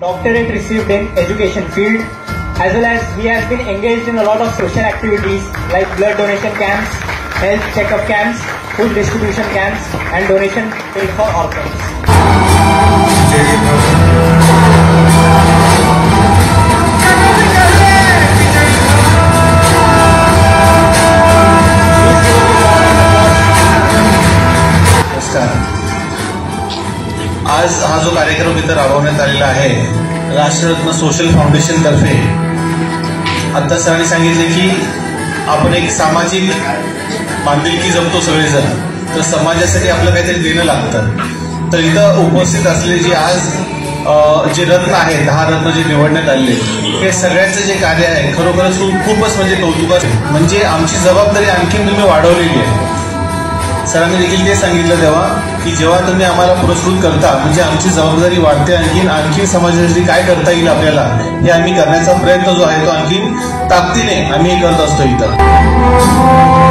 Doctorate received in education field, as well as he has been engaged in a lot of social activities like blood donation camps, health checkup camps, food distribution camps, and donation paid for orphans. आज हा जो कार्यक्रम इथं राबवण्यात आलेला आहे राष्ट्ररत्न social foundation तर्फे, आता सरांनी सांगितले की आपण एक सामाजिक बांधिलकी जपतो सगळेजण, तर समाजासाठी आपलं काहीतरी देणं लागतं. तर इथं उपस्थित असलेले जे आज जे रत्न आहे 10 रत्न जे निवडण्यात आले, हे सगळ्यांचं जे कार्य आहे खरोखरच खूपच म्हणजे कौतुकाचं. म्हणजे आमची जबाबदारी आणखीन तुम्ही वाढवलेली आहे. सरांनी देखील ते सांगितलं तेव्हा की जेव्हा तुम्ही आम्हाला पुरस्कृत करता म्हणजे आमची जबाबदारी वाढते. आणखीन समाजासाठी काय करता येईल आपल्याला हे आम्ही करण्याचा प्रयत्न जो आहे तो आणखीन ताकदीने आम्ही करत असतो इथं.